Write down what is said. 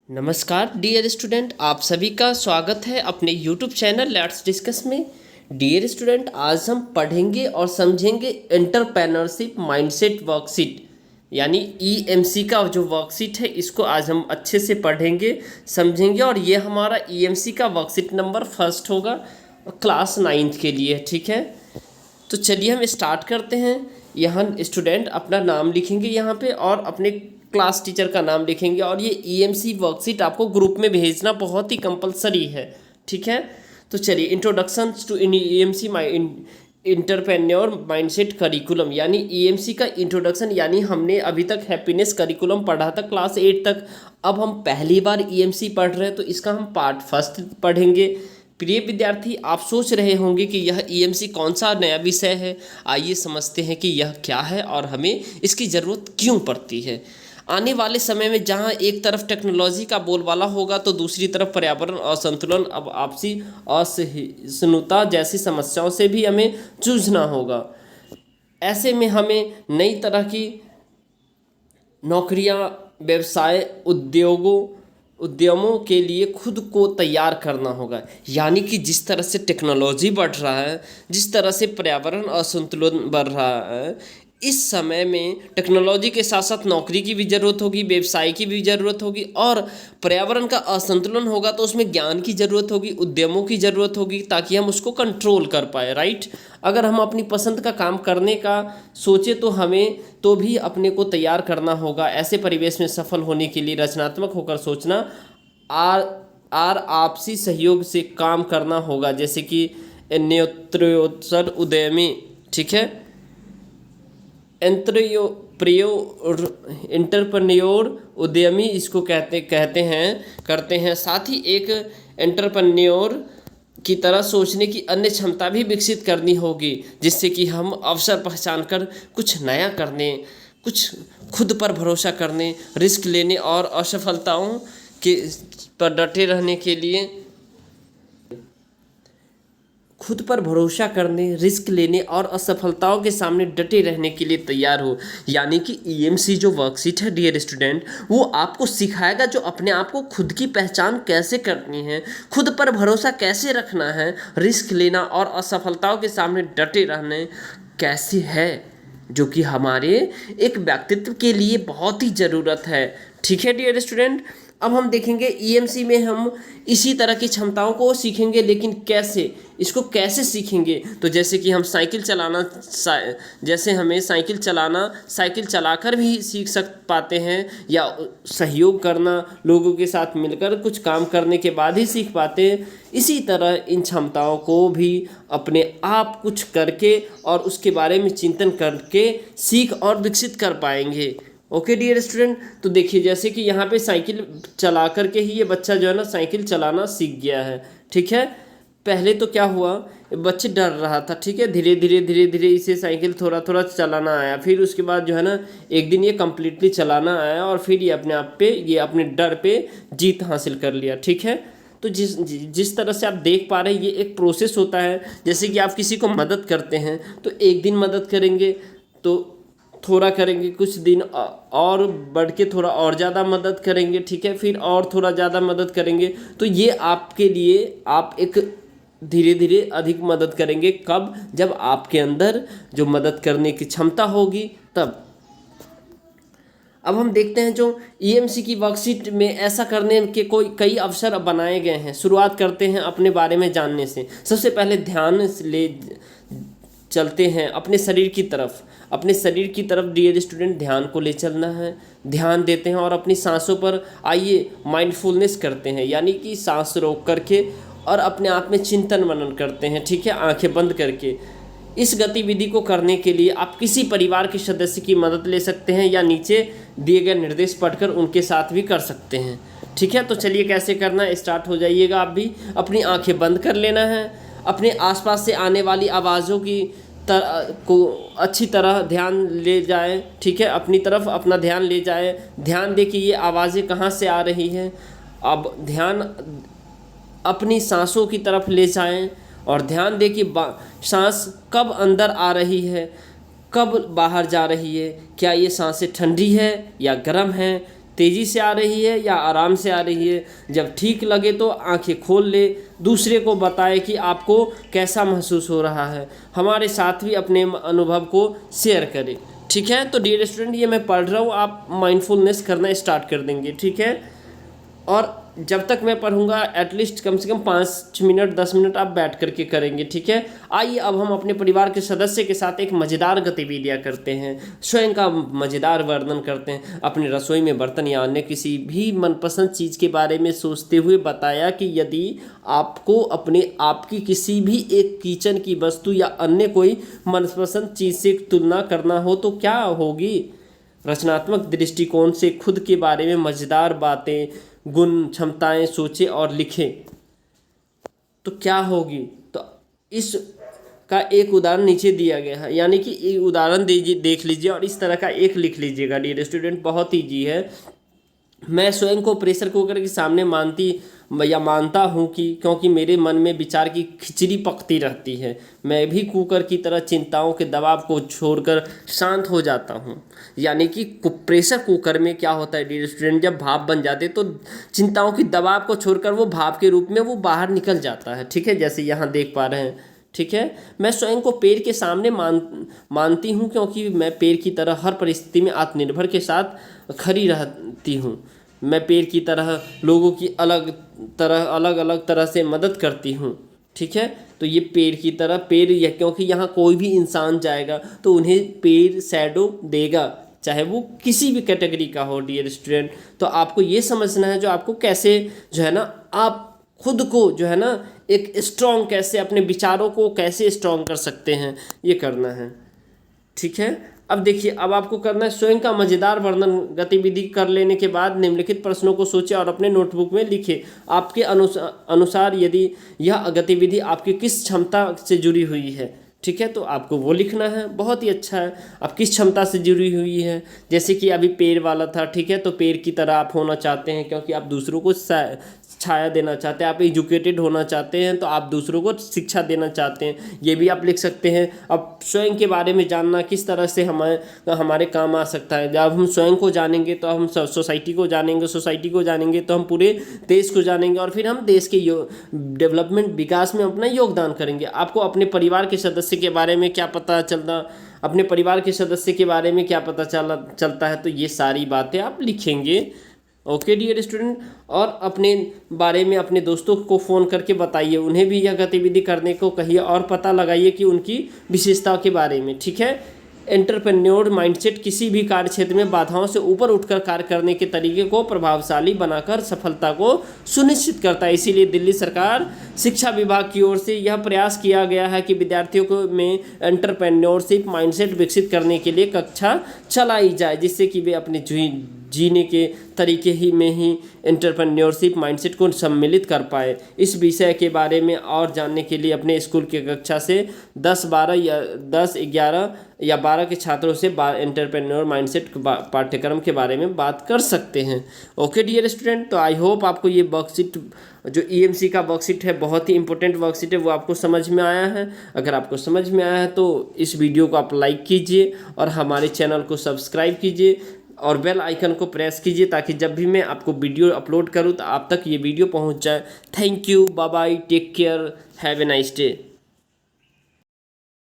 नमस्कार dear student, आप सभी का स्वागत है अपने यूट्यूब चैनल लेट्स डिस्कस में। डियर स्टूडेंट, आज हम पढ़ेंगे और समझेंगे एंटरप्रेन्योरशिप माइंडसेट वर्कशीट यानी ईएमसी का जो वर्कशीट है, इसको आज हम अच्छे से पढ़ेंगे, समझेंगे। और ये हमारा ईएमसी का वर्कशीट नंबर फर्स्ट होगा क्लास 9th के लिए। ठीक है, तो चलिए हम स्टार्ट करते हैं। यहाँ स्टूडेंट अपना नाम लिखेंगे यहाँ पे और अपने क्लास टीचर का नाम लिखेंगे, और ये ईएमसी वर्कशीट आपको ग्रुप में भेजना बहुत ही कंपलसरी है। ठीक है, तो चलिए introduction to EMC entrepreneur mindset curriculum यानी ईएमसी का इंट्रोडक्शन। यानी हमने अभी तक हैप्पीनेस करिकुलम पढ़ा था क्लास 8 तक, अब हम पहली बार ईएमसी पढ़ रहे हैं, तो इसका हम पार्ट फर्स्ट पढ़ेंगे। प्रिय विद्यार्थी, आप सोच रहे होंगे कि यह ईएमसी कौन सा नया विषय है। आइए समझते हैं कि यह क्या है और हमें इसकी ज़रूरत क्यों पड़ती है। आने वाले समय में जहां एक तरफ टेक्नोलॉजी का बोलबाला होगा, तो दूसरी तरफ पर्यावरण असंतुलन, अब आपसी असहिष्णुता जैसी समस्याओं से भी हमें जूझना होगा। ऐसे में हमें नई तरह की नौकरियां, व्यवसाय, उद्यमों के लिए खुद को तैयार करना होगा। यानी कि जिस तरह से टेक्नोलॉजी बढ़ रहा है, जिस तरह से पर्यावरण असंतुलन बढ़ रहा है, इस समय में टेक्नोलॉजी के साथ साथ नौकरी की भी ज़रूरत होगी, व्यवसाय की भी ज़रूरत होगी, और पर्यावरण का असंतुलन होगा तो उसमें ज्ञान की ज़रूरत होगी, उद्यमों की ज़रूरत होगी, ताकि हम उसको कंट्रोल कर पाए। राइट, अगर हम अपनी पसंद का काम करने का सोचे तो हमें तो भी अपने को तैयार करना होगा। ऐसे परिवेश में सफल होने के लिए रचनात्मक होकर सोचना और आपसी सहयोग से काम करना होगा, जैसे कि न्योत्तर उद्यमी। ठीक है, एंटरप्रेन्योर उद्यमी इसको कहते हैं। साथ ही एक एंटरप्रेन्योर की तरह सोचने की अन्य क्षमता भी विकसित करनी होगी, जिससे कि हम अवसर पहचान कर कुछ नया करने, कुछ खुद पर भरोसा करने, रिस्क लेने और असफलताओं के पर डटे रहने के लिए, खुद पर भरोसा करने, रिस्क लेने और असफलताओं के सामने डटे रहने के लिए तैयार हो। यानी कि ईएमसी जो वर्कशीट है डियर स्टूडेंट, वो आपको सिखाएगा जो अपने आप को खुद की पहचान कैसे करनी है, खुद पर भरोसा कैसे रखना है, रिस्क लेना और असफलताओं के सामने डटे रहने कैसे है, जो कि हमारे एक व्यक्तित्व के लिए बहुत ही ज़रूरत है। ठीक है डियर स्टूडेंट, अब हम देखेंगे ईएमसी में हम इसी तरह की क्षमताओं को सीखेंगे, लेकिन कैसे, इसको कैसे सीखेंगे। तो जैसे कि हम साइकिल चलाना, जैसे हमें साइकिल चलाकर भी सीख पाते हैं, या सहयोग करना, लोगों के साथ मिलकर कुछ काम करने के बाद ही सीख पाते हैं। इसी तरह इन क्षमताओं को भी अपने आप कुछ करके और उसके बारे में चिंतन करके सीख और विकसित कर पाएंगे। ओके डियर स्टूडेंट, तो देखिए जैसे कि यहाँ पे साइकिल चला करके ही ये बच्चा जो है ना साइकिल चलाना सीख गया है। ठीक है, पहले तो क्या हुआ, बच्चे डर रहा था। ठीक है, धीरे धीरे इसे साइकिल थोड़ा थोड़ा चलाना आया, फिर उसके बाद जो है ना एक दिन ये कम्प्लीटली चलाना आया, और फिर ये अपने आप पे, ये अपने डर पे जीत हासिल कर लिया। ठीक है, तो जिस तरह से आप देख पा रहे हैं, ये एक प्रोसेस होता है। जैसे कि आप किसी को मदद करते हैं, तो एक दिन मदद करेंगे, तो थोड़ा करेंगे, कुछ दिन और बढ़ के थोड़ा और ज़्यादा मदद करेंगे। ठीक है, फिर और थोड़ा ज़्यादा मदद करेंगे, तो ये आपके लिए आप एक धीरे धीरे अधिक मदद करेंगे। कब? जब आपके अंदर जो मदद करने की क्षमता होगी तब। अब हम देखते हैं जो ईएमसी की वर्कशीट में ऐसा करने के कई अवसर बनाए गए हैं। शुरुआत करते हैं अपने बारे में जानने से। सबसे पहले ध्यान ले चलते हैं अपने शरीर की तरफ। डियर स्टूडेंट, ध्यान को ले चलना है, ध्यान देते हैं और अपनी सांसों पर आइए माइंडफुलनेस करते हैं, यानी कि सांस रोक करके और अपने आप में चिंतन मनन करते हैं। ठीक है, आंखें बंद करके। इस गतिविधि को करने के लिए आप किसी परिवार के सदस्य की मदद ले सकते हैं, या नीचे दिए गए निर्देश पढ़कर उनके साथ भी कर सकते हैं। ठीक है, तो चलिए कैसे करना है, स्टार्ट हो जाइएगा। आप भी अपनी आंखें बंद कर लेना है, अपने आसपास से आने वाली आवाज़ों की को अच्छी तरह ध्यान ले जाए। ठीक है, अपनी तरफ अपना ध्यान ले जाए, ध्यान दे कि ये आवाज़ें कहाँ से आ रही हैं। अब ध्यान अपनी सांसों की तरफ ले जाएं और ध्यान दे कि सांस कब अंदर आ रही है, कब बाहर जा रही है, क्या ये सांसें ठंडी है या गर्म है, तेज़ी से आ रही है या आराम से आ रही है। जब ठीक लगे तो आंखें खोल ले, दूसरे को बताए कि आपको कैसा महसूस हो रहा है, हमारे साथ भी अपने अनुभव को शेयर करें। ठीक है, तो डियर स्टूडेंट ये मैं पढ़ रहा हूँ, आप माइंडफुलनेस करना स्टार्ट कर देंगे। ठीक है, और जब तक मैं पढ़ूंगा एटलीस्ट कम से कम 5 मिनट 10 मिनट आप बैठ करके करेंगे। ठीक है, आइए अब हम अपने परिवार के सदस्य के साथ एक मज़ेदार गतिविधियां करते हैं, स्वयं का मज़ेदार वर्णन करते हैं। अपनी रसोई में बर्तन या अन्य किसी भी मनपसंद चीज़ के बारे में सोचते हुए बताया कि यदि आपको अपने आपकी किसी भी एक किचन की वस्तु या अन्य कोई मनपसंद चीज़ से तुलना करना हो तो क्या होगी। रचनात्मक दृष्टिकोण से खुद के बारे में मज़ेदार बातें, गुण, क्षमताएं सोचें और लिखें तो क्या होगी। तो इस का एक उदाहरण नीचे दिया गया है, यानी कि एक उदाहरण दीजिए, देख लीजिए और इस तरह का एक लिख लीजिएगा। डियर स्टूडेंट बहुत ईजी है। मैं स्वयं को प्रेशर कुकर के सामने मानता हूँ कि क्योंकि मेरे मन में विचार की खिचड़ी पकती रहती है, मैं भी कुकर की तरह चिंताओं के दबाव को छोड़कर शांत हो जाता हूँ। यानी कि प्रेशर कुकर में क्या होता है डियर स्टूडेंट, जब भाप बन जाते तो चिंताओं की दबाव को छोड़कर वो भाप के रूप में वो बाहर निकल जाता है। ठीक है, जैसे यहाँ देख पा रहे हैं। ठीक है, मैं स्वयं को पेड़ के सामने मानती हूँ क्योंकि मैं पेड़ की तरह हर परिस्थिति में आत्मनिर्भर के साथ खड़ी रहती हूँ। मैं पेड़ की तरह लोगों की अलग अलग तरह से मदद करती हूँ। ठीक है, तो ये पेड़ की तरह पेड़ क्योंकि यहाँ कोई भी इंसान जाएगा तो उन्हें पेड़ शैडो देगा, चाहे वो किसी भी कैटेगरी का हो। डियर स्टूडेंट, तो आपको ये समझना है जो आपको कैसे जो है ना, आप खुद को जो है ना एक स्ट्रॉन्ग कैसे, अपने विचारों को कैसे स्ट्रॉन्ग कर सकते हैं, ये करना है। ठीक है, अब देखिए, अब आपको करना है स्वयं का मज़ेदार वर्णन। गतिविधि कर लेने के बाद निम्नलिखित प्रश्नों को सोचें और अपने नोटबुक में लिखें। आपके अनुसार यदि यह गतिविधि आपकी किस क्षमता से जुड़ी हुई है, ठीक है, तो आपको वो लिखना है। बहुत ही अच्छा है, आप किस क्षमता से जुड़ी हुई है। जैसे कि अभी पेड़ वाला था, ठीक है, तो पेड़ की तरह आप होना चाहते हैं क्योंकि आप दूसरों को छाया देना चाहते हैं। आप एजुकेटेड होना चाहते हैं तो आप दूसरों को शिक्षा देना चाहते हैं, ये भी आप लिख सकते हैं। अब स्वयं के बारे में जानना किस तरह से हमारे काम आ सकता है। जब हम स्वयं को जानेंगे तो हम सोसाइटी को जानेंगे, सोसाइटी को जानेंगे तो हम पूरे देश को जानेंगे और फिर हम देश के डेवलपमेंट विकास में अपना योगदान करेंगे। आपको अपने परिवार के सदस्य के बारे में क्या पता चलता, अपने परिवार के सदस्य के बारे में क्या पता चलता है, तो ये सारी बातें आप लिखेंगे। ओके डियर स्टूडेंट, और अपने बारे में अपने दोस्तों को फ़ोन करके बताइए, उन्हें भी यह गतिविधि करने को कहिए और पता लगाइए कि उनकी विशेषताओं के बारे में। ठीक है, एंटरप्रेन्योर माइंडसेट किसी भी कार्य क्षेत्र में बाधाओं से ऊपर उठकर कार्य करने के तरीके को प्रभावशाली बनाकर सफलता को सुनिश्चित करता है। इसीलिए दिल्ली सरकार शिक्षा विभाग की ओर से यह प्रयास किया गया है कि विद्यार्थियों को में एंटरप्रेन्योरशिप माइंडसेट विकसित करने के लिए कक्षा चलाई जाए, जिससे कि वे अपने जीने के तरीके ही में ही एंटरप्रेन्योरशिप माइंडसेट को सम्मिलित कर पाए। इस विषय के बारे में और जानने के लिए अपने स्कूल की कक्षा से 10, 11 या 12 के छात्रों से एंटरप्रेन्योर माइंडसेट पाठ्यक्रम के बारे में बात कर सकते हैं। ओके डियर स्टूडेंट, तो आई होप आपको ये वर्कशीट जो ईएमसी का वर्कशीट है, बहुत ही इंपॉर्टेंट वर्कशीट है, वो आपको समझ में आया है। अगर आपको समझ में आया है तो इस वीडियो को आप लाइक कीजिए और हमारे चैनल को सब्सक्राइब कीजिए और बेल आइकन को प्रेस कीजिए ताकि जब भी मैं आपको वीडियो अपलोड करूं तो आप तक ये वीडियो पहुंच जाए। Thank you, bye bye, take care, have a nice day.